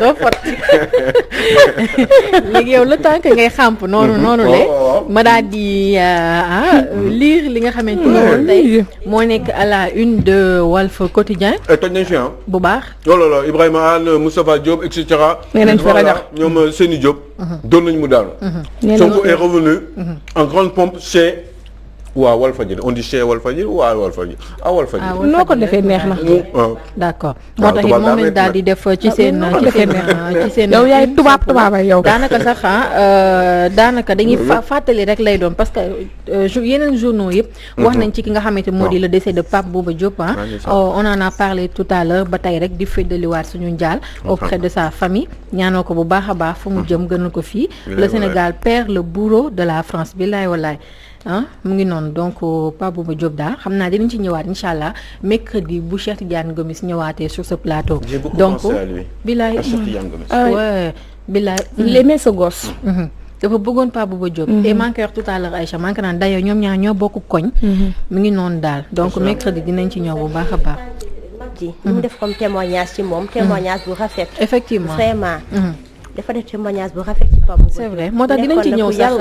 doo fot léegi yow le temps que ngay xàmp noonu le ma daal di lire li nga xamante ni tey moo nekk à la une de Walf Quotidien. toj nañ fi bu baax. oh là là Ibrahima Anne Moustapha Diop et cetera. nee nañ fa rajo ñoom Seni Diop. doon nañu mu daanu. Sonko est revenu en grande pompe chez. waaw Walfadjri on dit chez Walfadjri waaw Walfadjri Walfadjri. noo ko defee neex na. d'accord moo tax it moom lañ daal di def ci seen ci seen. yow yaay tubaabay yow. daanaka sax daanaka dañuy fàttali rek lay doon parce que yeneen journaux yëpp. wax nañ ci ki nga xamante moo di le décès de Pape Bouba Diop on en a parlé tout à l'heure ba tey rek di feddaliwaat suñu njaal auprès de sa famille ñaanoo ko bu baax a baax fu mu jëm gënal ko fii. le Sénégal perd le bourreau de la France billaay wallaay. mu ngi noonu donc Pape Bouba Diop daal xam naa dinañ ci ñëwaat incha allah mercredi bu Cheikh Tidiane Gomis ñëwaatee sur ce plateau. J'ai beaucoup donc pensé à lui. bilaay Cheikh Tidiane Gomis. ouais bilaay. il aimait ce gosse. dafa bëggoon Pape Bouba Diop. et maa ngi koy wax tout à l'heure Aïcha maa ngi ko naan d'ailleurs ñoom ñaar ñoo bokk koñ. mu ngi noonu daal donc mercredi dinañ ci ñëw bu baax a baax. ji mu def comme témoignage ci moom témoignage bu rafet. effectivement vraiment. dafa def témoignage bu rafet ci Pape Bouba. c'est vrai moo tax dinañ ci ñëw sax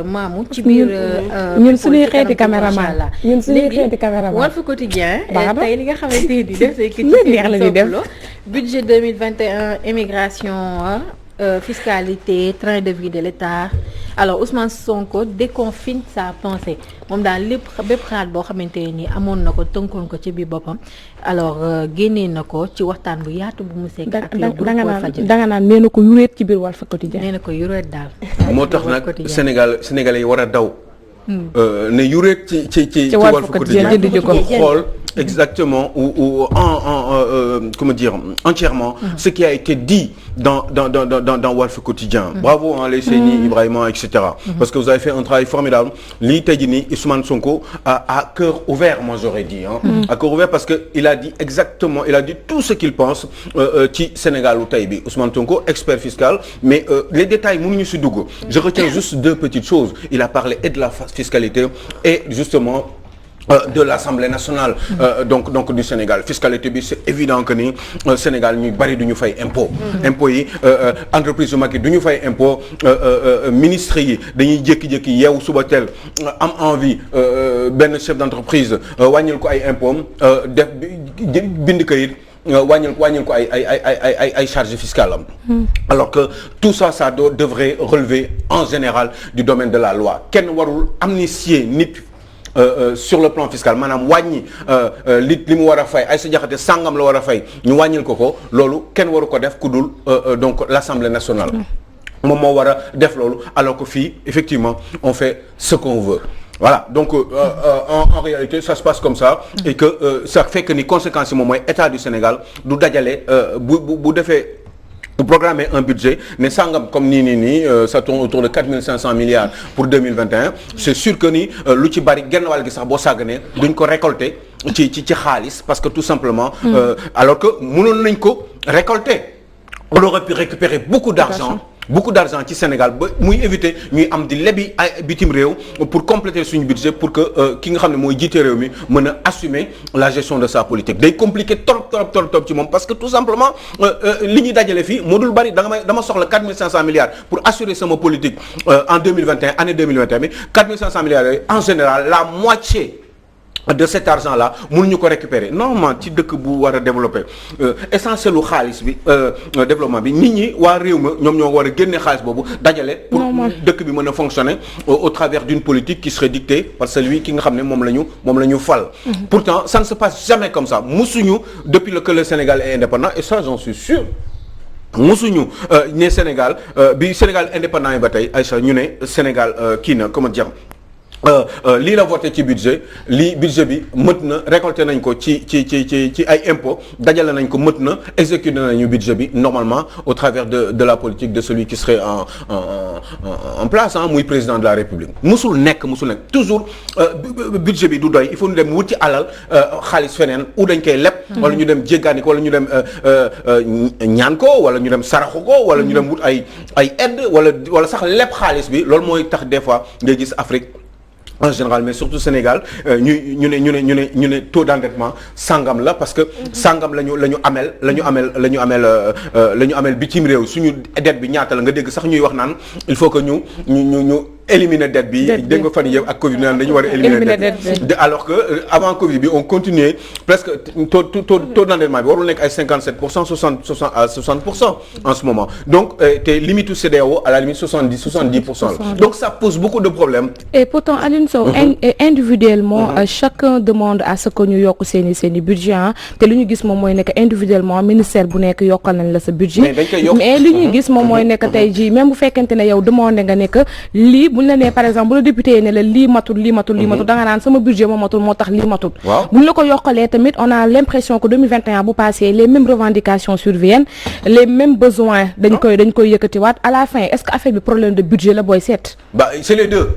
maamu ci biir. ñun suñuy xeeti caméraman ñun suñuy xeeti caméraman. Walf Quotidien baax na tey li nga xamante ni def say kii neex la ñuy def budget 2021 immigration fiscalité train de vie de l'État alors Ousmane Sonko déconfine sa pensée moom daal bépp xalaat boo xamante ni amoon na ko tënkoon ko ci biir boppam alors génnee na ko ci waxtaan bu yaatu bu mu sekk ak le groupe Walfadjri danga naan nee na ko yuréet ci biir Walf Quotidien. nee na ko yuréet daal. moo tax nag Sénégalais yi war a daw. ne yuréet ci Walf Quotidien xool exactement ou comment dire entièrement ce qui a été dit dans Walf Quotidien. Bravo les Seni, Ibrahima, etc. Parce que vous avez fait un travail formidable. Lii tey jii nii Ousmane Sonko à cœur ouvert, moi j'aurais dit à cœur ouvert parce que il a dit exactement, il a dit tout ce qu'il pense ci Sénégal u tey bi Ousmane Sonko expert fiscal mais les détails mënuñu si dugg. Je retiens juste deux petites choses. Il a parlé et de la fiscalité et justement de l'Assemblée nationale donc du Sénégal fiscalité bi c'est évident que ni Sénégal ñuy bari du ñu fay impôt impôt yi entreprise yu mag yi du ñu fay impôt ministres yi dañuy jékki-jékki yeewu suba teel am envie benn chef d'entreprise wàññil ko ay impôt def bind kayit wàññil ko ay charges fiscales am alors que tout ça devrait relever en général du domaine de la loi kenn warul amnistier nit sur le plan fiscal maanaam wàññi li mu war a fay ay sa jaxate sàngam la war a fay ñu wàññil ko loolu kenn waru ko def ku dul donc l'Assemblée nationale moom moo war a def loolu alors que fii effectivement on fait ce qu'on veut voilà donc en réalité ça se passe comme ça et que ça fait que ni conséquences yi moom mooy état du Sénégal du dajale bu defee programmer un budget ne sangam comme nii ça tourne autour de 4500 milliards pour 2021 c'est sûr que ni lu ci bari genn wàll gi sax boo sàgganee duñ ko récolter ci xaalis parce que tout simplement alors que mënoon nañ ko récolter on aurait pu récupérer beaucoup d'argent ci Sénégal ba muy éviter ñuy am di lebi ay bitim réew pour compléter suñu budget pour que ki nga xam ne mooy jiite réew mi mën a assumer la gestion de sa politique day compliqué trop ci moom parce que tout simplement li ñuy dajale fii moo dul bari dama soxla 4500 milliards pour assurer sama politique en 2021 année 2021 bi 4500 milliards yooyu en général la moitié de cet argent là mënuñu ko récupérer normalement ci dëkk bu war a développer essentiel u xaalis bi développement bi nit ñi waa réew ma ñoom ñoo war a génne xaalis boobu dajale pour dëkk bi mën a fonctionner au travers d'une politique qui serait dictée par celui ki nga xam ne moom la ñu fal pourtant ça ne se passe jamais comme ça musuñu depuis que le Sénégal est indépendant et ça j'en suis sûr musuñu ne Sénégal bi Sénégal indépendant yi ba tey Aïcha ñu ne Sénégal kii na comment dire lii la voté ci budget lii budget bi mët na récolté nañ ko ci ay impôts dajale nañ ko mët na exécuté nañu budget bi normalement au travers de la politique de celui qui serait en place muy président de la République musul nekk toujours budget bi du doy il faut ñu dem wuti alal xaalis feneen ou dañ koy leb wala ñu dem jéggaani ko wala ñu dem ñaan ko wala ñu dem saraxu ko wala ñu dem wut ay aide wala sax leb xaalis bi loolu mooy tax des fois ngay gis Afrique en général mais surtout Sénégal ñu ne taux d'endettement sangam la parce que sangam la ñu amel bitim réew suñu dette bi ñaata la nga dégg sax ñuy wax naan il faut que ñu éliminer dette bi dégg nga fan yëpp ak Covid naan dañu war a éliminer dette alors que avant Covid bi on continuait presque taux d'endettement bi warul nekk ay 57% 60% en ce moment donc te limite CEDEAO à la limite 70% la donc ça pose beaucoup de problèmes. Et pourtant Alioune Sow individuellement chacun demande à ce que ñu yokk seeni budget te li ñu gis moom mooy nekk individuellement ministère bu nekk yokkal nañ la sa budget mais li ñuy gis moom mooy nekk tey jii même bu fekkente ne yow demandé nga nekk lii buñ la nee par exemple bu la député ne la lii matul da nga naan sama budget moo matul moo tax lii matul buñ la ko yokkalee tamit on a l'impression que 2021 bu passé les mêmes revendications surviennent les mêmes besoins dañ koy yëkkatiwaat à la fin est-ce que affaire bi problème de budget la booy seet c'est les deux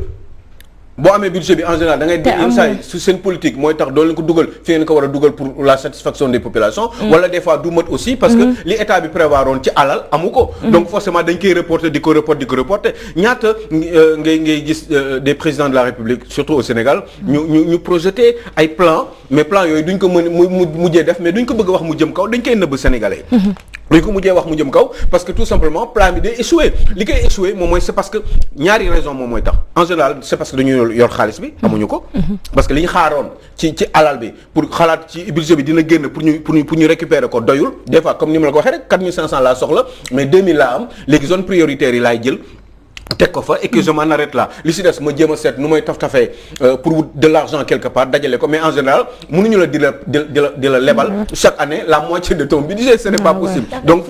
boo amee budget bi en général da ngay yenn saa yi su seen politique mooy tax doo leen ko dugal fi ngeen ko war a dugal pour la satisfaction des populations wala des fois du mat aussi parce que li état bi prévoir woon ci alal amu ko donc forcément dañ koy reporter di ko reporter ñaata ngay gis des présidents de la République surtout au Sénégal ñu projeter ay plans mais plans yooyu duñ ko mën mujjee def mais duñ ko bëgg wax mu jëm kaw dañ koy nëbb Sénégalais duñ ko mujjee wax mu jëm kaw parce que tout simplement plan bi day échoué li koy échoué moom mooy c'est parce que ñaari raison moom mooy tax en général c'est parce que dañu yor xaalis bi amuñu ko parce que li ñu xaaroon ci alal bi pour xalaat ci budget bi dina génn pour ñu récupérer ko doyul des fois comme ni ma la ko waxee rek 4500 laa soxla mais 2000 laa am léegi zone prioritaire yi laay jël teg ko fa et que je m'en arrête là li si des ma jéem a seet nu may tafee pour wut de l'argent quelque part dajale ko mais en général mënuñu la di la lebal chaque année la moitié de ton budget ce n'est pas possible donc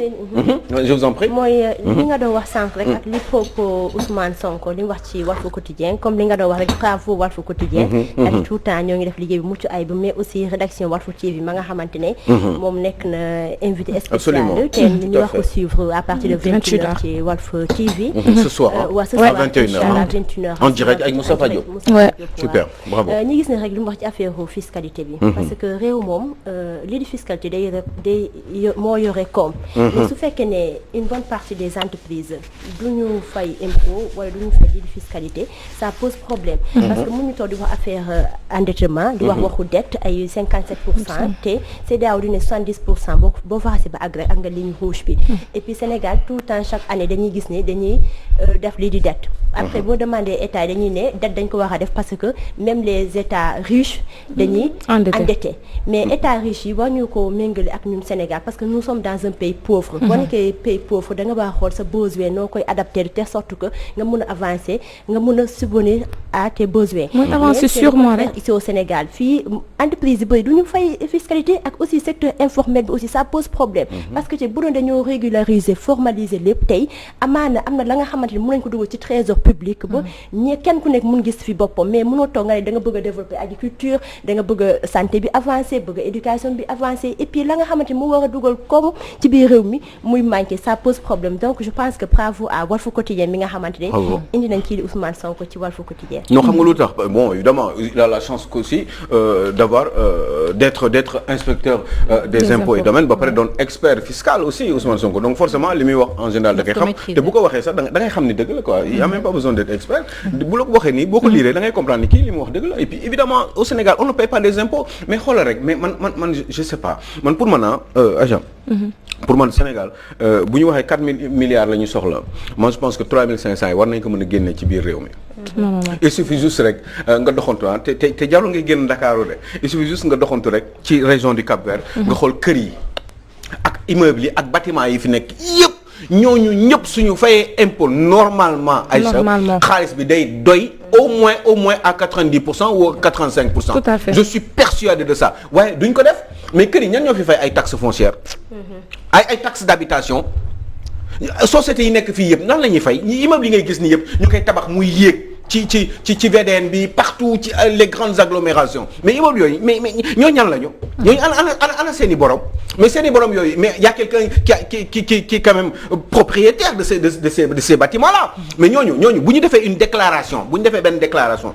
je vous en prie mooy li nga doon wax sànq rek ak li propos Ousmane Sonko li mu wax ci Walf Quotidien comme li nga doon wax rek bravo Walf Quotidien ak tout le temps ñoo ngi def liggéey bi mucc ayib mais aussi rédaction Walf TV ma nga xamante ne moom nekk na invité spécial te ñu wax ko suivre à partir de 21h ci Walf TV ce soir à 21h en direct avec Moustapha Diop super bravo ñu gis ne rek li mu wax ci affaire fiscalité bi parce que réew moom lii di fiscalité day moo yore koom mais su fekkee ne une bonne partie des entreprises du ñu fay impôt wala du ñu fay lii di fiscalité ça pose problème parce que mun ñu toog di wax affaire endettement di wax waxu dette ay 57% te CEDEAO di ne 70% boo faxasi ba àgg rek ak nga ligne rouge bi et puis Sénégal tout le temps chaque année dañuy gis ne dañuy def lii di dette après boo demandé état yi dañuy ne dette dañ ko war a def parce que même les états riches dañuy endetté mais états riches yi war ñu ko méngale ak ñun Sénégal parce que nous sommes dans un pays pauvre boo nekkee pays pauvre da nga war a xool sa besoin noo koy adapté de telle sorte que nga mun a avancer nga mun a subvenir à tes besoins mooy avancer sûrement rek ici au Sénégal fii entreprise yi bëri du ñu fay fiscalité ak aussi secteur informel bi aussi ça pose problème parce que te bu doon dañoo régulariser formaliser lépp tey amaana am na la nga xamante ni mën nañ ko dugal ci trésor public ba ñi kenn ku nekk mun gis fi boppam mais mënoo toog nga ne da nga bëgg a développer agriculture da nga bëgg a santé bi avancer bëgg a éducation bi avancer et puis la nga xamante ni mu war a dugal comme ci biir réew mi muy manqué ça pose problème donc je pense que bravo à Walf Quotidien mi nga xamante ne indi nañ kii di Ousmane Sonko ci Walf Quotidien non xam nga lu tax bon évidemment il a la chance aussi d'avoir d'être inspecteur des impôts et domaines ba pare doon expert fiscal aussi Ousmane Sonko donc forcément li muy wax en général da koy xam te bu ko waxee sax da ngay xam ni dëgg la quoi il y a même pas besoin d'être expert bu la ko waxee nii boo ko liiree da ngay comprendre ni kii li mu wax dëgg la et puis évidemment au Sénégal on ne paye pas des impôts mais xoolal rek mais man je sais pas man pour man agent pour man Sénégal bu ñu waxee 4 milliards la ñu soxla moi je pense que 3500 yi war nañ ko mën a génne ci biir réew mi il suffit juste rek nga doxantu te jarul ngay génn Dakar de il suffit juste nga doxantu rek ci région du Cap-Vert nga xool kër yi ak immeubles yi ak bâtiments yi fi nekk yëpp ñooñu ñëpp suñu fayee impôt normalement Aïcha xaalis bi day doy au moins à 90% ou 85%. Tout à fait. Je suis persuadé de ça waaye duñ ko def mais kër yi ñan ñoo fi fay ay taxes foncières ay taxes d'habitation sociétés yi nekk fii yëpp nan la ñuy fay ñi immeuble yi ngay gis ni yëpp ñu koy tabax muy yéeg ci VDN bi partout ci les grandes agglomérations mais immeuble yooyu mais ñoo ñan la ñu ñooñu ana seen i borom mais seen i borom yooyu mais y a quelqu'un qui quand même propriétaire de ces bâtiments là mais ñooñu bu ñu defee une déclaration bu ñu defee benn déclaration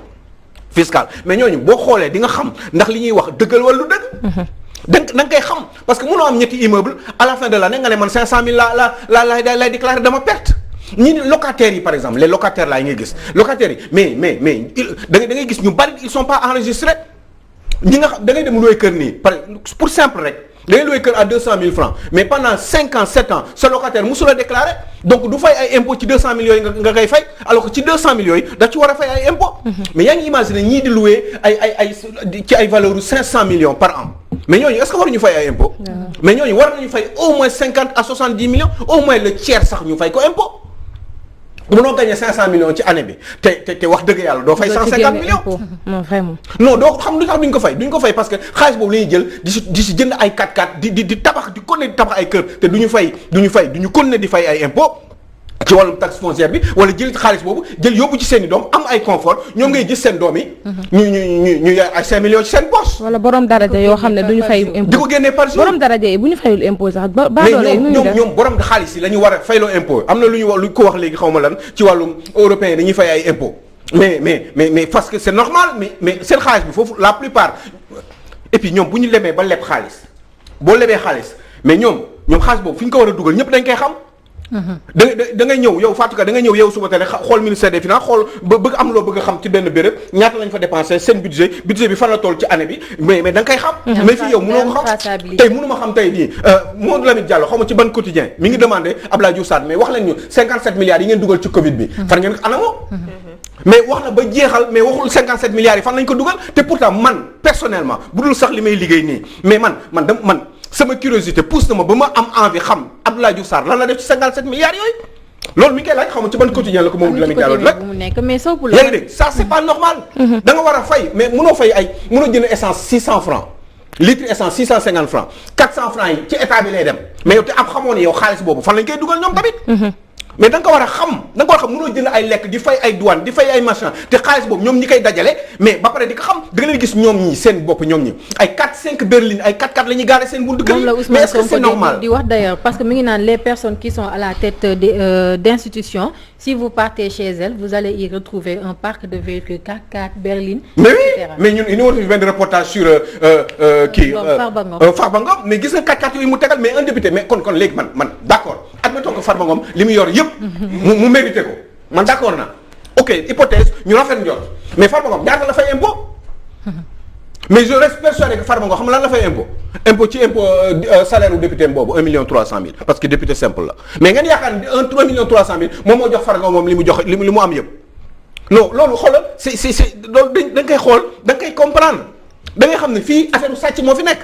fiscale mais ñooñu boo xoolee di nga xam ndax li ñuy wax dëggal wala lu dëgg da nga koy xam parce que mënoo am ñetti immeuble à la fin de l'année nga ne man 500000 lay déclarer dama perte ñi locataires yi par exemple les locataires là yi ngay gis locataires yi mais da ngay gis ñu bari ils sont pas enregistrés ñi nga xam da ngay dem louer kër nii pour simple rek da ngay louer kër à 200 000 francs mais pendant 5 ans 7 ans sa locataire musu la déclarer donc du fay ay impôts ci 200 000 yooyu nga koy fay alors que ci 200 000 yooyu da ci war a fay ay impôts. mais yaa ngi imaginer ñii di louer ay ci ay valeur 500 millions par an mais ñooñu est-ce que waruñu fay ay impôts. mais ñooñu war nañu fay au moins 50 à 70 millions au moins le tiers sax ñu fay ko impôt. mënoo gagné 500 millions ci année bi te wax dëgg yàlla doo fay 150 millions. non vraiment. non doo xam lu tax duñ ko fay parce que xaalis boobu la ñuy jël di si jënd ay 4x4 di tabax di continuer di tabax ay kër te duñu continuer di fay ay impôts ci wàllum taxe foncière bi wala jël xaalis boobu jël yóbbu ci seen i doom am ay confort ñoom ngay gis seen doom yi. ñu yor ay 5 millions ci seen poche. wala borom daraja yoo xam ne duñu fay impôt di ko génnee par jour borom daraja yi bu ñu fayul impôt sax mais ñoom borom xaalis yi la ñu war a fayloo impôt am na lu ko wax léegi xaw ma lan ci wàllum européen dañuy fay ay impôt mais parce que c'est normal mais seen xaalis bi foofu la plupart et puis ñoom bu ñu lebee ba leb xaalis boo lebee xaalis mais ñoom xaalis boobu fi ñu ko war a dugal ñëpp dañ koy xam. da ngay ñëw yow Fatou Ka da ngay ñëw yow suba teel xool ministère des finances xool bëgg am loo bëgg a xam ci benn béréb ñaata lañ fa dépensé seen budget bi fan la toll ci année bi mais da nga koy xam. mais fii yow mënoo ko xam tey mënu ma xam tey nii Mamadou Lamine Diallo xaw ma ci ban quotidien mi ngi demandé Abdoulaye Diouf Sarr mais wax leen ñu 57 milliards yi ngeen dugal ci Covid bi. fan ngeen anamoo. mais wax na ba jeexal mais waxul 57 milliards yi fan lañ ko dugal te pourtant man personnellement bu dul sax li may liggéey nii mais man sama curiosité pousse na ma ba ma am envie xam Abdoulaye Diouf Sarr lan la def ci 57 milliards yooyu loolu mi ngi koy laaj xaw ma ci ban quotidien la ko moom Lamine Diallo nag mais soobu yaa ngi dégg ça c'est pas normal da nga war a fay mais mënoo fay mënoo jënd essence 600 francs litre essence 650 francs 400 francs yi ci état bi lay dem mais yow te am xamoo ne yow xaalis boobu fan lañ koy dugal ñoom tamit mais da nga ko war a xam mënoo jënd ay lekk di fay ay douane di fay ay machin te xaalis boobu ñoom ñi koy dajale mais ba pare di ko xam da nga leen gis ñoom ñi seen bopp ñoom ñi ay 4-5 berline ay 4x4 la ñuy gaare seen buntu kër yi mais est-ce que c'est normal di wax d'ailleurs parce que mi ngi naan les personnes qui sont à la tête d'institutions si vous partez chez elles vous allez y retrouver un parc de véhicules 4x4 berline mais oui mais ñun ñu war fi benn reportage sur Farba Ngom mais gis nga 4x4 yooyu mu tegal mais un député mais kon léegi man d'accord admettons que Farba Ngom li mu yor yëpp mu mérité ko man d'accord na ok hypothèse ñu rafet njort mais Farba Ngom ñaata la fay impôt mais je reste persuadé que Farba Ngom xam lan la fay impôt ci impôt salaire u député boobu 1 300 000 parce que député simple la mais ngeen yaakaar ne 1 300 000 moom moo jox Farba Ngom li mu jox li mu am yëpp non loolu xoolal c'est loolu da nga koy xool da nga koy comprendre da ngay xam ne fii affaire u sàcc moo fi nekk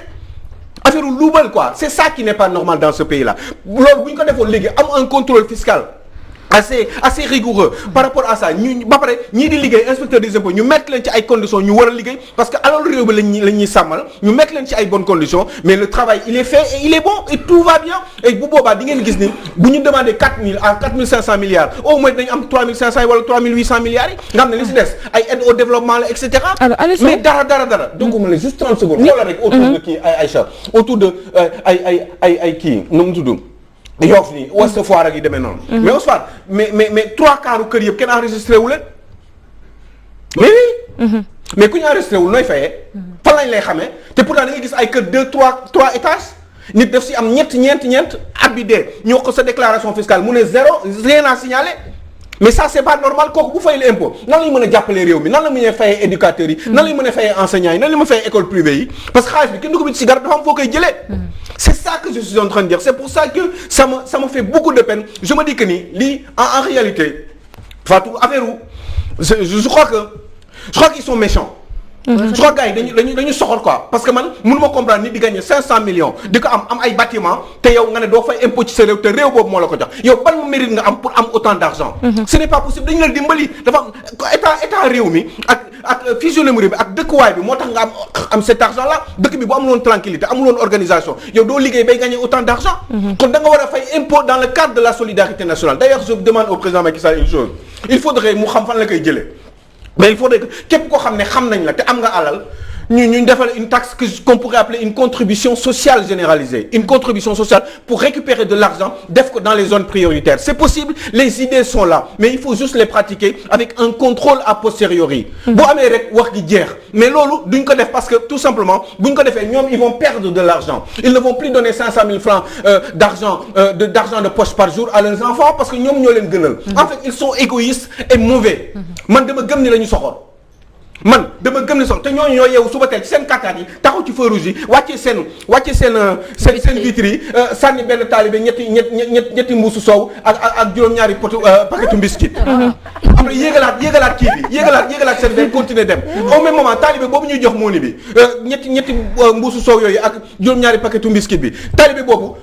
affaire u luubal quoi c'est ça qui n'est pas normal dans ce pays là loolu bu ñu ko defoon léegi am un contrôle fiscal assez rigoureux par rapport à ça ñu ba pare ñii di liggéey inspecteur des impôts ñu mettre leen ci ay conditions ñu war a liggéey parce que alors réew bi la ñuy sàmmal ñu mettre leen ci ay bonnes conditions mais le travail il est fait et il est bon et tout va bien et bu boobaa di ngeen gis ni bu ñu demandé 4 000 à 4 500 milliards au moins dañu am 3 500 wala 3 800 milliards yi nga xam ne li si des ay aide au développement la et cetera mais dara donc mu ne juste 30 secondes xoolal rek autour de kii ay Aïcha autour de ay kii nu mu tudd Yoff nii Ouest Foire ak yi demee noonu. mais Ouest Foire mais 3 quarts kër yëpp kenn enregistré wu leen. mais oui. mais ku ñu enregistré wul nooy fayee. fan lañ lay xamee te pourtant da ngay gis ay kër 3 étages nit def si am ñeent ab bi dee ñu wax ko sa déclaration fiscale mu ne rien à signaler mais ça c'est pas normal kooku bu fayee impôt nan la ñu mën a jàppalee réew mi nan la mën a fayee éducateurs yi. nan la ñu mën a fayee enseignants yi nan la ñu mën a fayee école privée yi parce que xaalis bi kenn du ko bind si garab dafa am foo koy jëlee. C'est ça que je suis en train de dire. C'est pour ça que ça me fait beaucoup de peine. Je me dis que ni en réalité Fatou affaire où je crois qu'ils sont méchants. Je crois que gars yi dañu soxor quoi parce que man mënuma comprendre nit di gagner 500 millions di ko am ay bâtiments te yow nga ne doo fay impôt ci sa réew te réew boobu moo la ko jox yow ban mérite nga am pour am autant d'argent. Ce n'est pas possible dañu la dimbali dafa état réew mi ak physionomie bi ak dëkkuwaay bi moo tax nga am cet argent là dëkk bi bu amuloon tranquillité amuloon organisation yow doo liggéey bay gagner autant d'argent. kon da nga war a fay impôt dans le cadre de la solidarité nationale. D'ailleurs je demande au président Macky Sall une chose il faudrait mu xam fan la koy jëlee mais il faudrait que képp koo xam ne xam nañ la te am nga alal ñu defal une taxe qu'on pourrait appeler une contribution sociale généralisée, une contribution sociale pour récupérer de l'argent def ko dans les zones prioritaires. C'est possible, les idées sont là, mais il faut juste les pratiquer avec un contrôle a posteriori. boo amee rek wax gi jeex mais loolu duñ ko def parce que tout simplement buñ ko defee ñoom ils vont perdre de l'argent. Ils ne vont plus donner 500 000 francs d'argent de poche par jour à leurs enfants parce que ñoom ñoo leen gënal. En fait, ils sont égoïstes et mauvais. Man dama gëm ni la ñu soxor. Man dama gëm ne sox te ñooñu ñoo yeewu suba teel ci seen kàkkaat yi taxaw ci feu rouge yi wàccee seen vitre yi sànni benn taalibe ñetti mbuusu soow ak juróom-ñaari paquetu biscuit. après yéegalaat kii bi yéegalaat seen benn continuer dem. au même moment taalibe boobu ñuy jox mooni bi ñetti mbuusu soow yooyu ak juróom-ñaari paquetu biscuit bi taalibe boobu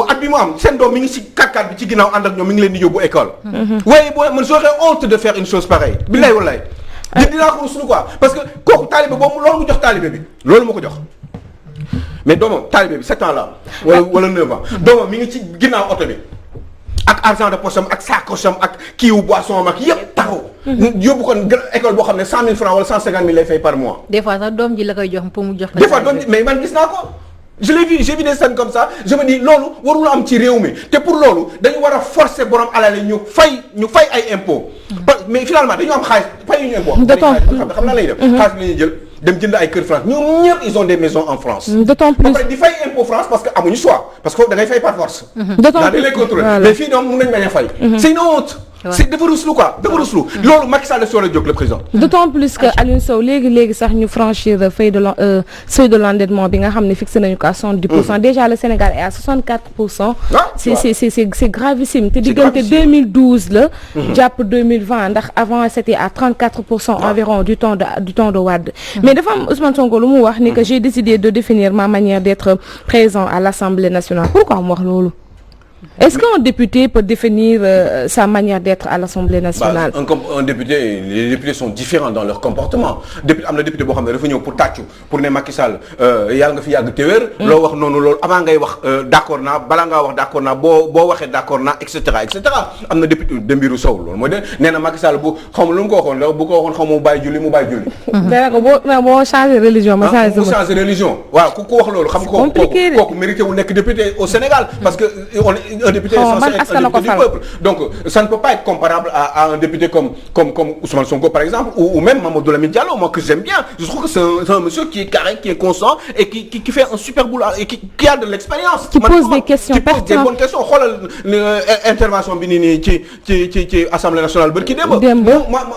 at bi mu am seen doom mi ngi ci kàkkaat bi ci ginnaaw ànd ak ñoom mi ngi leen di yóbbu école. waaye man j'aurais honte de faire une chose pareille. billahi wallahi dinaa ko ruslu quoi parce que kooku taalibe boobu loolu mu jox taalibe bi loolu moo ko jox mais doomam taalibe bi 7 ans la wala 9 ans doomam mi ngi ci ginnaaw oto bi ak argent de poche am ak sacoche am ak kiiwu boisson am ak yëpp taxaw yóbbu ko école boo xam ne 100 000 francs wala 150 000 lay fay par mois. des fois sax doom ji la koy jox pour mu jox. des fois doom ji mais man gis naa ko. je l'ai vu j'ai vu des scènes comme ça je me dis loolu warul am ci réew mi te pour loolu dañu war a forcer borom alal yi ñu fay ay impôts. mais finalement dañu am xaalis fay ñu impôt. xam naa lay def. xaalis bi la ñuy jël dem jënd ay kër France ñoom ñëpp ils ont des maisons en France. d'autant plus après di fay impôt France parce que amuñu choix parce que foofu da ngay fay par force. d'autant plus les contrôler mais fii ñoom mën nañu bañ a fay. c'est une honte. c'est dafa ruslu quoi dafa ruslu. loolu Macky Sall si war a jóg le président. d'autant plus que Aliou Sow léegi sax ñu franchir seuil de l'endettement bi nga xam ne fixé nañu ko à 70%. déjà le Sénégal est à 64%. c'est gravissime te diggante 2012 la. jàpp 2020 ndax avant c'était à 34% environ du temps de Wade. mais dafa am Ousmane Sonko lu mu wax ni que j'ai décidé de définir ma manière d'être présent à l'Assemblée nationale pourquoi mu wax loolu. Est-ce qu'un député peut définir sa manière d'être à l'Assemblée nationale? Un député, les députés sont différents dans leur comportement. Am na député boo xam ne dafa ñëw pour tàccu pour ne Macky Sall yàlla nga fi yàgg te wér. loo wax noonu loolu avant ngay wax d'accord naa bala ngaa wax d'accord naa boo waxee d'accord naa et cetera et cetera. Am na député Dembourou Sow loolu mooy de nee na Macky Sall bu xaw ma lu mu ko waxoon la bu ko waxoon xaw ma mu bàyyi julli. nee na ko boo changer religion ma changer religion waaw ku wax loolu xam nga kooku mérité wu nekk député au Sénégal parce que un député est censé être un député du peuple. Donc ça ne peut pas être comparable à un député comme Ousmane Sonko par exemple ou même Mamadou Lamine Diallo, moi que j'aime bien. Je trouve que c'est un monsieur qui est carré, qui est constant et qui fait un super boulot et qui a de l'expérience. Qui pose des questions pertinentes. Qui pose des bonnes questions. Xoolal intervention bi nii ci Assemblée nationale bërki démb.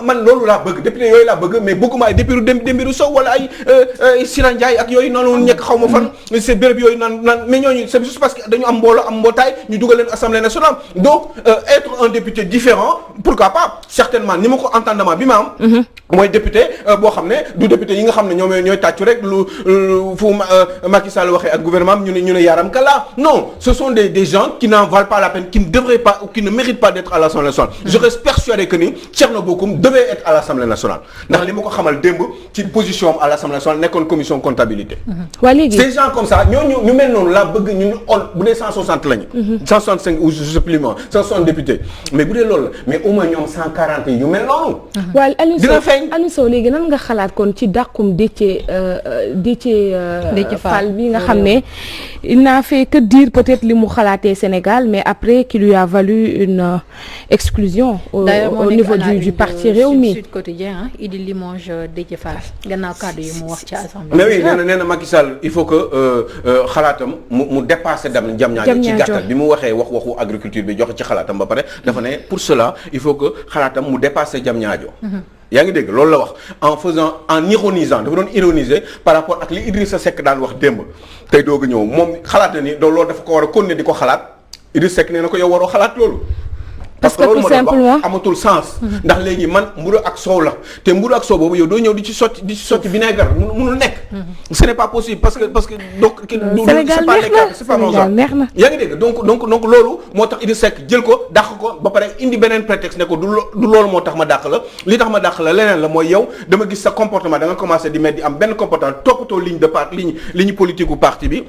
man loolu laa bëgg député yooyu laa bëgg mais bëgguma ay député Dembourou Sow wala ay Sira Ndiaye ak yooyu noonu ñekk xaw ma fan. c'est béréb yooyu naan mais ñooñu c'est juste parce que dañu am mbooloo am mbootaay ñu dugal leen Assemblée nationale. Donc être un député différent pourquoi pas certainement ni ma ko entendement bi ma am. mooy député boo xam ne du député yi nga xam ne ñooy tàccu rek fu Macky Sall waxee ak gouvernement ñu ne Yaram Kala non ce sont des gens qui n'en valent pas la peine qui ne devraient pas ou qui ne méritent pas d'être à l'Assemblée nationale. Je reste persuadé que ni Thierno Bocoum devait être à l'Assemblée nationale ndax li ma ko xamal démb ci position à l'Assemblée nationale nekkoon commission comptabilité. Ces gens comme ça ñu mel noonu laa bëgg ñu bu dee 160 lañu. 165 ou je sais plus moi 160 députés mais bu dee loolu la mais au moins ñoom 140 yu mel noonu. Aliou Sow léegi nan nga xalaat kon ci dàqum Déthié Fall bi nga xam ne il n'a fait que dire peut-être li mu xalaatee Sénégal mais après qui lui a valu une exclusion au niveau du parti Rewmi. Sud Quotidien il dit limoge Déthié Fall gannaaw kàddu yi mu wax ci assemblée. mais oui nee na Macky Sall il faut que xalaatam mu dépasser Diamniadio ci gàttal bi mu waxee waxu agriculture bi joxe ci xalaatam ba pare dafa ne pour cela il faut que xalaatam mu dépasser Diamniadio. yaa ngi dégg loolu la wax en ironisant dafa doon ironiser par rapport ak li Idrissa Seck daan wax démb tey doog a ñëw moom xalaat na ni loolu dafa ko war a continuer di ko xalaat Idrissa Seck nee na ko yow waroo xalaat loolu. parce que loolu moo doon wax amatul sens. ndax léegi man mburu ak soow la te mburu ak soow boobu yow doo ñëw di ci sotti vinaigre mënul nekk. ce n'est pas possible parce que donc. Sénégal neex na yaa ngi dégg donc loolu moo tax Idrissa Seck jël ko dàq ko ba pare indi beneen prétexte ne ko du loolu moo tax ma dàq la li tax ma dàq la leneen la mooy yow dama gis sa comportement da nga commencé di am benn comportement toppatoo ligne de parti ligne politique u parti bi.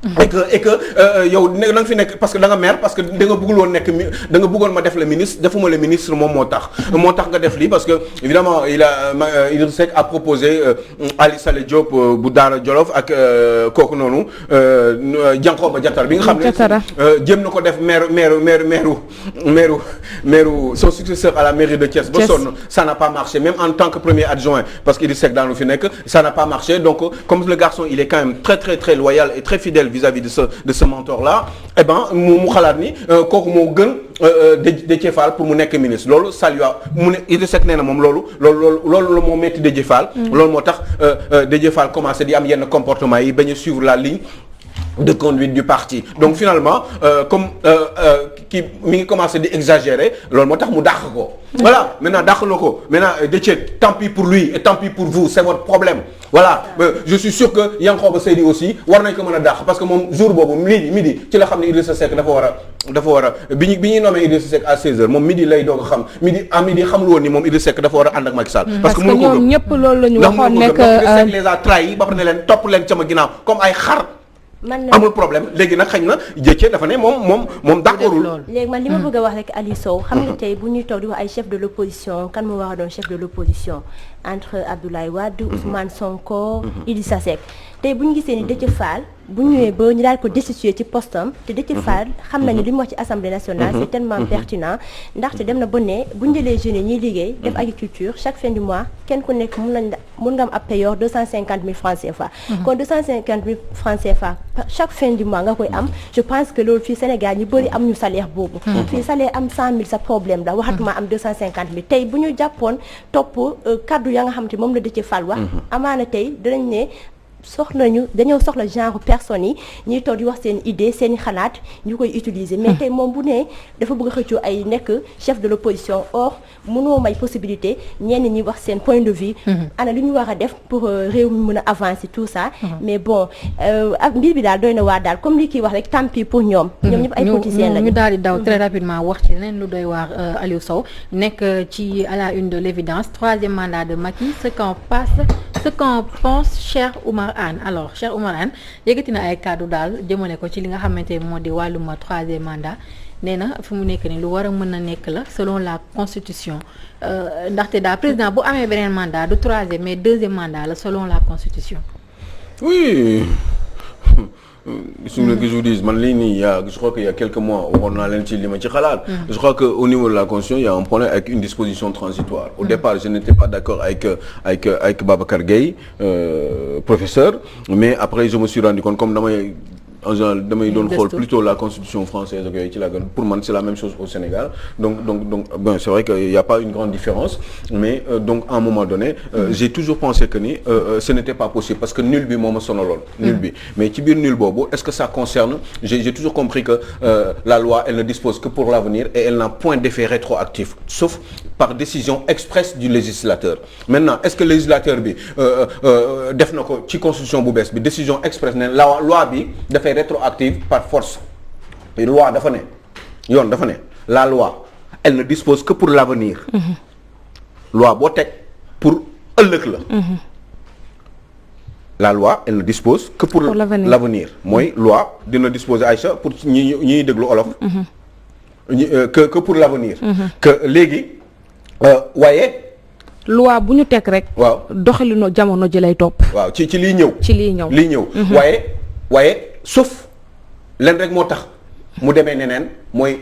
et que yow da nga fi nekk parce que da nga maire parce que da nga bëggul woon nekk da nga bëggoon ma def le ministre defuma le ministre moom moo tax nga def lii parce que évidemment Idrissa Seck a proposé Ali Saleh Diop bu Daara Jolof ak kooku noonu Diankhoba Diattara bi nga xam ne jéem na ko def maire son successeur à la mairie de Thiès ba sonn ça n'a pas marché même en tant que premier adjoint parce que Idrissa Seck daanu fi nekk ça n'a pas marché donc comme le garçon il est quand même très très très loyal et très fidèle vis-à-vis de ce mentor-là, eh ben mu xalaat ni kooku moo gën Déthié Fall pour mu nekk ministre loolu ça lui a mu ne Idrissa Seck nee na moom loolu moo metti Déthié Fall. loolu moo tax Déthié Fall commencé di am yenn comportement yi bañ a suivre la ligne de conduite du parti donc finalement comme kii mi ngi commencé di exagérer loolu moo tax mu dàq ko. voilà maintenant dàq na ko maintenant Déthié tant pis pour lui et tant pis pour vous c'est votre problème. voilà je suis sûr que Yankhoba Seydi aussi war nañ ko mën a dàq parce que moom jour boobu midi ci la xam ne Idrissa Seck dafa war a bi ñuy nommé Idrissa Seck à 16h moom midi lay doog a xam midi xamul woon ni moom Idrissa Seck dafa war a ànd ak Macky Sall. parce que ñoom ñëpp loolu la ñu waxoon nekk Idrissa Seck les a trahis ba pare ne leen topp leen sama ginnaaw comme ay xar. amul problème léegi nag xëy na Déthié dafa ne moom d'accordul. léegi man li ma bëgg a wax rek Aliou Sow xam nga tey bu ñuy toog di wax ay chef de l'opposition kan moo war a doon chef de l'opposition entre Abdoulaye Wade Ousmane Sonko Idrissa Seck tey bu ñu gisee ni Déthié Fall bu ñëwee ba ñu daal ko destituer ci postam te Déthié Fall xam na ni li mu wax ci assemblée nationale c'est tellement pertinent ndaxte dem na ba ne bu ñu jëlee jeunes yi ñuy liggéey def agriculture chaque fin du mois kenn ku nekk mun nga am ab payoor 250 000 francs CFA kon 250 000 francs CFA chaque fin du mois nga koy am je pense que loolu fii Sénégal ñu bëri am ñu salaire boobu fii salaire am 100 000 sa problème la waxatuma am 250 000 tey bu ñu jàppoon topp kaddu ya nga xam te moom la Déthié Fall wax amaana tey dinañ ne dañoo soxla genre personnes yi ñuy toog di wax seen idée seen i xalaat ñu koy utiliser mais tey moom bu ne dafa bëgg a xëccoo ay nekk chef de l'opposition or mënoo may possibilité ñenn ñi wax seen point de vue ana lu ñu war a def pour réew mi mën a avancer tout ça mais bon ak mbir bi daal doy na waa daal comme li kii wax rek tant pis pour ñoom ñëpp ay politiciens lañu ñu daal di daw très rapidement wax ci leneen lu doy waar Aliou Sow nekk ci à la une de l'évidence 3e mandat de Macky ce qu'en pense Cheikh Oumar Anne alors Cheikh Oumar Anne yëkkati na ay kàddu daal jëmale ko ci li nga xamante moo di wàllum 3e mandat nee na fi mu nekk ni lu war a mën a nekk la selon la constitution ndaxte daal président bu amee beneen mandat du 3e mais 2e mandat la selon la constitution. oui. que je vous dise man lii nii je crois qu'il y a quelques mois waxoon naa leen ci li ma ci xalaat. je crois que au niveau de la constitution il y a un problème avec une disposition transitoire. Au départ je n'étais pas d'accord avec Babacar Gueye professeur mais après je me suis rendu compte comme en général damay doon xool plutôt la constitution française ak yooyu ci la gën pour man c'est la même chose au Sénégal donc bon c'est vrai qu'il y a pas une grande différence mais donc à un moment donné j'ai toujours pensé que ni ce n'était pas possible parce que nul bi moo ma sonaloon nul bi mais ci biir nul boobu est-ce que ça concerne j'ai toujours compris que la loi elle ne dispose que pour l'avenir et elle n'a point d'effet rétroactif sauf par décision expresse du législateur maintenant est-ce que législateur bi def na ko ci constitution bu bees bi décision expresse ne la loi bi dafay rétroactive par force loi dafa ne yoon dafa ne la loi elle ne dispose que pour l'avenir loi boo teg pour ëllëg la la loi elle ne dispose que pour l'avenir mooy loi dina disposer Aïcha pour ñuy déglu olof que pour l'avenir que léegi waaye loi bu ñu teg rek waaw doxalinu jamono ji lay topp waaw ci liy ñëw liy ñëw waaye sauf leen rek moo tax mu demee neneen mooy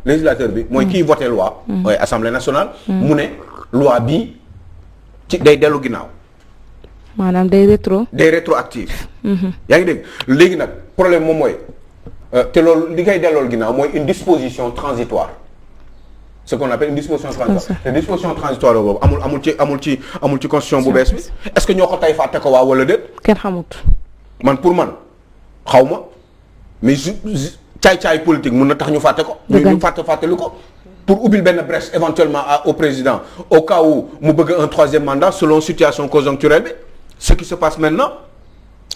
législateur bi mooy kiy voté loi mooy assemblée nationale mu ne loi bi ci day dellu ginnaaw maanaam day rétroactive yaa ngi dégg léegi nag problème moom mooy te loolu li koy dellool ginnaaw mooy une disposition transitoire ce qu'on appelle une disposition transitoire te disposition transitoire boobu amul ci constitution bu bees bi est-ce que ñoo ko tey fàtte ko waa wala déet kenn xamut pour man xaw ma mais caay-caay politique mun na tax ñu fàtte ko ñu fàttelu ko pour ubbil benn brèche éventuellement au président au cas où mu bëgg un 3e mandat selon situation conjoncturelle bi ce qui se passe maintenant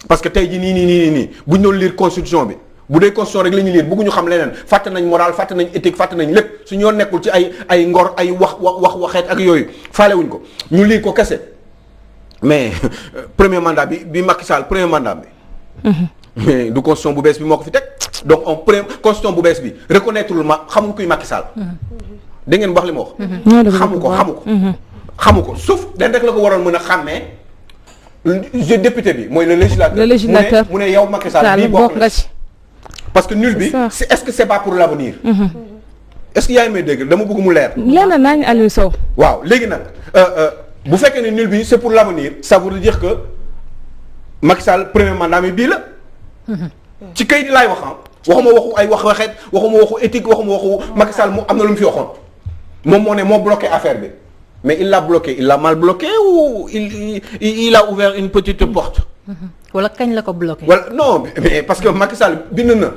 parce que tey ji nii bu ñu doon lire constitution bi bu dee constitution rek la ñuy lire bëgguñu xam leneen fàtte nañ moral fàtte nañ éthique fàtte nañ lépp suñu yoon nekkul ci ay ngor ay waxeet ak yooyu faalewuñ ko ñu lire ko kese mais premier mandat bi Macky Sall premier mandat bi mais du constitution bu bees bi moo ko fi teg donc on prend constitution bu bees bi reconnaître xamul kuy Macky Sall. da ngeen wax li ma wax. xamu ko sauf dañ rek la ko waroon mën a xàmmee député bi mooy le législateur. mu ne yow Macky Sall bii bokk nga ci. parce que nul bi est-ce que c'est pas pour l'avenir. est-ce que yaa ngi may dégg dama bëgg mu leer. leer na naa ñu Aliou Sow. waaw léegi nag bu fekkee ne nul bi c'est pour l'avenir ça veut dire que Macky Sall premier mandat mi bii la. ci kayit laay wax waxuma waxu ay waxeet waxuma waxu éthique waxuma waxu Macky Sall mu am na lu mu fi waxoon moom moo ne moo bloqué affaire bi mais il l'a bloqué il l'a mal bloqué ou il a ouvert une petite porte. wala kañ la ko bloqué. wala non mais parce que Macky Sall bind na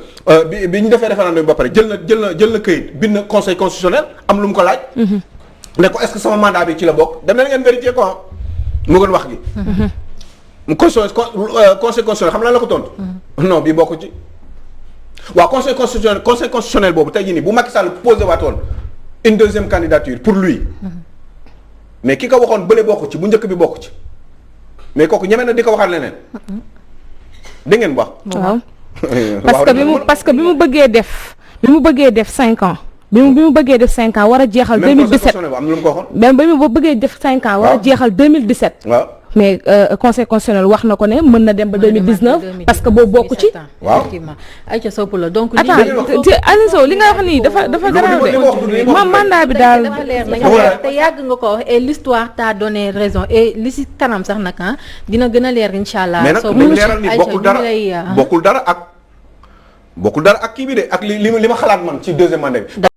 bi ñu defee référendum ba pare jël na kayit bind na conseil constitutionnel am lu mu ko laaj. ne ko est-ce que sama mandat bi ci la bokk dem na ngeen vérifier ko mu gën wax gi. conseil constitutionnel xam naa la ko tontu. non bii bokk ci. waaw conseil constitutionnel boobu tey jii nii bu Macky Sall posé waatoon une deuxième candidature pour lui. mais ki ko waxoon bële bokk ci bu njëkk bi bokk ci. mais kooku ñeme na di ko waxaat leneen. da ngeen wax. waaw parce que bi mu bëggee def 5 ans. bi mu bëggee def 5 ans war a jeexal. 2017 am na lu mu ko waxoon. même bi mu bëggee def 5 ans. war a jeexal 2017. waaw mais conseil constitutionnel wax na ko ne mën na dem ba 2019 parce que boobu bokku ci. waaw effectivement Aïcha Sow la donc. Aliou Sow li nga wax nii dafa garaaw de. mandat bi daal dafa leer te yàgg nga ko wax et l'histoire t'a donné raison et li si kanam sax nag dina gën a leer incha allah. mais nag dañu leeral ni bokkul dara ak kii bi de ak li ma xalaat man ci deuxième mandat bi.